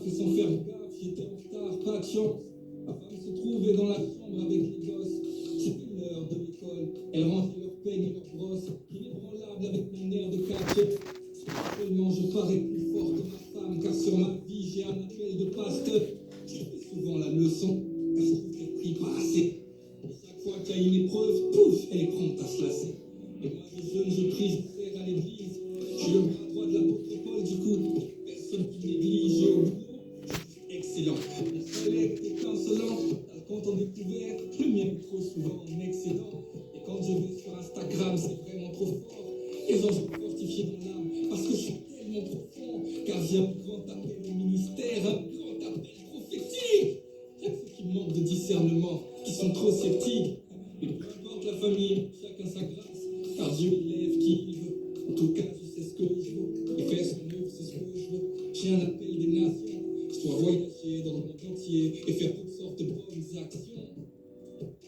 et sans faire gaffe, j'étais en retard, pas de chance. Ma femme se trouvait dans la chambre avec les gosses. C'était l'heure de l'école. Elle rangeait leurs peignes et leurs brosses. Inébranlable avec mon air de catch. Seulement je parais plus fort que ma femme, car sur ma vie j'ai un appel de pasteur. Je fais souvent la leçon, car je trouve qu'elle prie pas assez. Et chaque fois qu'il y a une épreuve, pouf, elle est prompte à se lasser. Et moi je jeûne, je prie, je sers à l'église. Je suis le bras droit de l'apôtre Paul, du coup, personne qui néglige au boulot. Excellent. Mon soleil est étincelant, t'as le compte en découvert, le mien est trop souvent en excellent. Et quand je vais sur Instagram, c'est vraiment trop fort. Les anges sont fortifiés dans l'âme, parce que je suis tellement profond, car j'ai un grand appel au ministère, un grand appel prophétique. Il y a ceux qui manquent de discernement, qui sont trop sceptiques. Mais peu importe la famille, chacun sa grâce, car Dieu élève qui il veut. En tout cas, je sais ce que je veux, et faire son œuvre, c'est ce que je veux. J'ai un appel des nations. Je dois voyager dans le monde entier et faire toutes sortes de bonnes actions.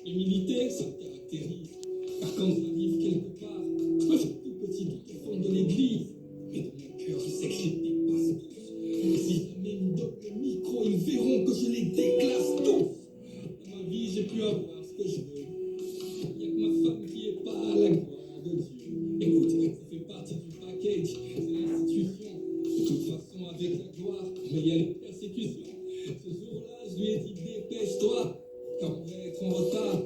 L'humilité, ça me caractérise. Car quand j'arrive quelque part, moi j'ai tout petit doute au fond de l'église. Mais dans mon cœur, je sais que je les dépasse tous. Et si jamais ils me donnent le micro, ils verront que je les déclasse tous. Dans ma vie, j'ai pu avoir ce que je veux. Il n'y a que ma femme qui est pas à la gloire de Dieu. Écoute, ça fait partie du package, c'est l'institution. De toute façon, avec la gloire, mais il y a les persécutions. Ce jour-là, je lui ai dit dépêche-toi, car on va être en retard.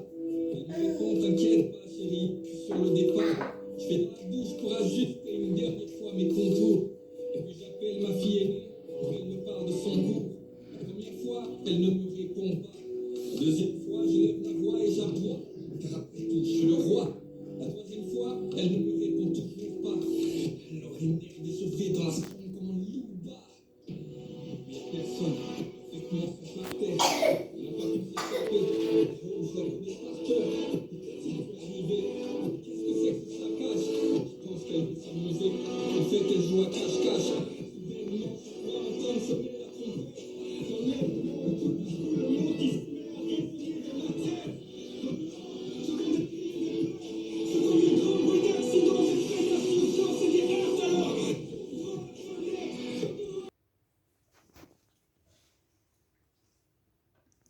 Elle me répond t'inquiète pas, chérie, je suis sur le départ. Je fais dans la bouche pour ajuster une dernière fois mes contours. Et puis j'appelle ma fille aînée pour qu'elle me parle de son cours. La première fois, elle ne me répond pas. La deuxième fois, je lève la voix et j'aboie, car après tout, je suis le roi. La troisième fois, elle ne me répond toujours pas. Alors les nerfs déchauffés dans la seconde comme un loup bas. Mais personne, parfaitement sur la terre. Elle n'a pas pu s'échapper. Je la connais par cœur. Peut-être ça peut arriver. Qu'est-ce que c'est que ce saccage? Je pense qu'elle veut s'amuser. En fait, elle joue à cache-cache. Soudainement, je crois entendre sonner la trompette. J'enlève le monde, tout le monde qui se met à résonner dans ma tête. Ce qu'on décrit des plans, ce qu'on est grand bruit d'accident, j'ai fait la souffrance et des heurts alors.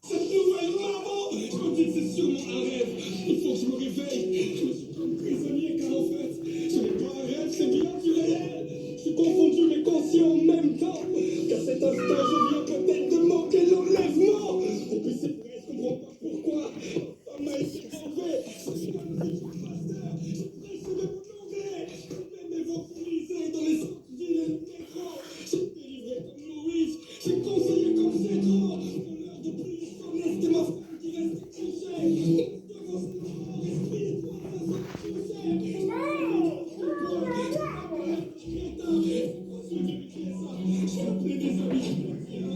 Cette nouvelle maman, je me dis que c'est sûrement un rêve. Il faut que je me réveille. Je me suis comme prisonnier car en fait, ce n'est pas un rêve, c'est bien du réel. Je suis confondu mais conscient en même temps. Qu'à cet instant, je viens peut-être de manquer l'enlèvement. Et puis c'est vrai, je comprends pas pourquoi. Ma femme m'a été enlevée. Je suis un petit pasteur. Je prêche de mon anglais. J'ai même évangélisé dans les sorties et les métros. J'ai délivré comme Moïse. J'ai conseillé comme Cédro. Dans l'heure de prier sans est c'était ma femme qui restait couchée. Devant ce mort, esprit de toi, ça se touchait. J'ai appelé des amis chrétiens.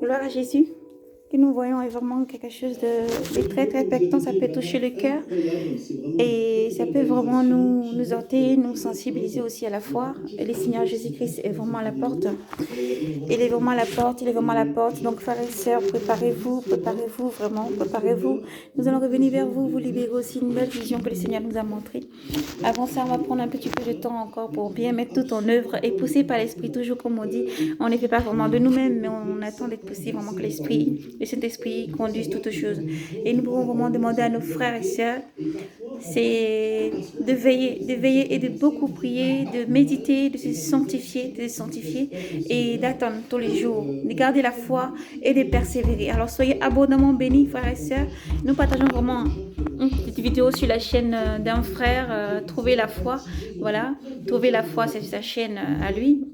Gloire à Jésus, que nous nous voyons est vraiment quelque chose de très très impactant. Ça peut toucher le cœur et ça peut vraiment nous ôter, nous sensibiliser aussi à la foi. Et le Seigneur Jésus-Christ est vraiment à la porte. Il est vraiment à la porte, il est vraiment à la porte. Donc, frères et sœurs, préparez-vous vraiment, préparez-vous. Nous allons revenir vers vous, vous libérer aussi une belle vision que le Seigneur nous a montrée. Avant ça, on va prendre un petit peu de temps encore pour bien mettre tout en œuvre et pousser par l'Esprit, toujours comme on dit. On ne fait pas vraiment de nous-mêmes, mais on attend d'être poussé vraiment que l'Esprit, le Saint-Esprit conduise toutes choses. Et nous pouvons vraiment demander à nos frères et sœurs, c'est de veiller et de beaucoup prier, de méditer, de se sanctifier et d'attendre tous les jours, de garder la foi et de persévérer. Alors soyez abondamment bénis, frères et sœurs. Nous partageons vraiment une petite vidéo sur la chaîne d'un frère, Trouver la foi. Voilà, Trouver la foi, c'est sa chaîne à lui,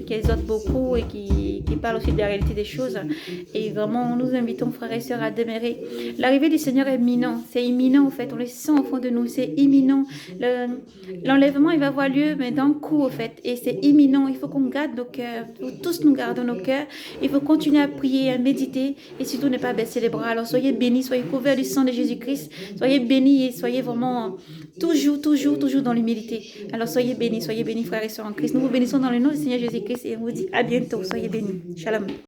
qui exhorte beaucoup et qui parle aussi de la réalité des choses. Et vraiment, nous invitons, frères et sœurs, à demeurer. L'arrivée du Seigneur est imminent. C'est imminent, en fait. On le sent au fond de nous. C'est imminent. L'enlèvement, il va avoir lieu, mais d'un coup, en fait. Et c'est imminent. Il faut qu'on garde nos cœurs. Il faut tous nous garder nos cœurs. Il faut continuer à prier, à méditer et surtout ne pas baisser les bras. Alors, soyez bénis, soyez couverts du sang de Jésus-Christ. Soyez bénis et soyez vraiment toujours dans l'humilité. Alors, soyez bénis, frères et sœurs en Christ. Nous vous bénissons dans le nom du Seigneur Jésus-Christ et on vous dit à bientôt. Soyez bénis. Shalom.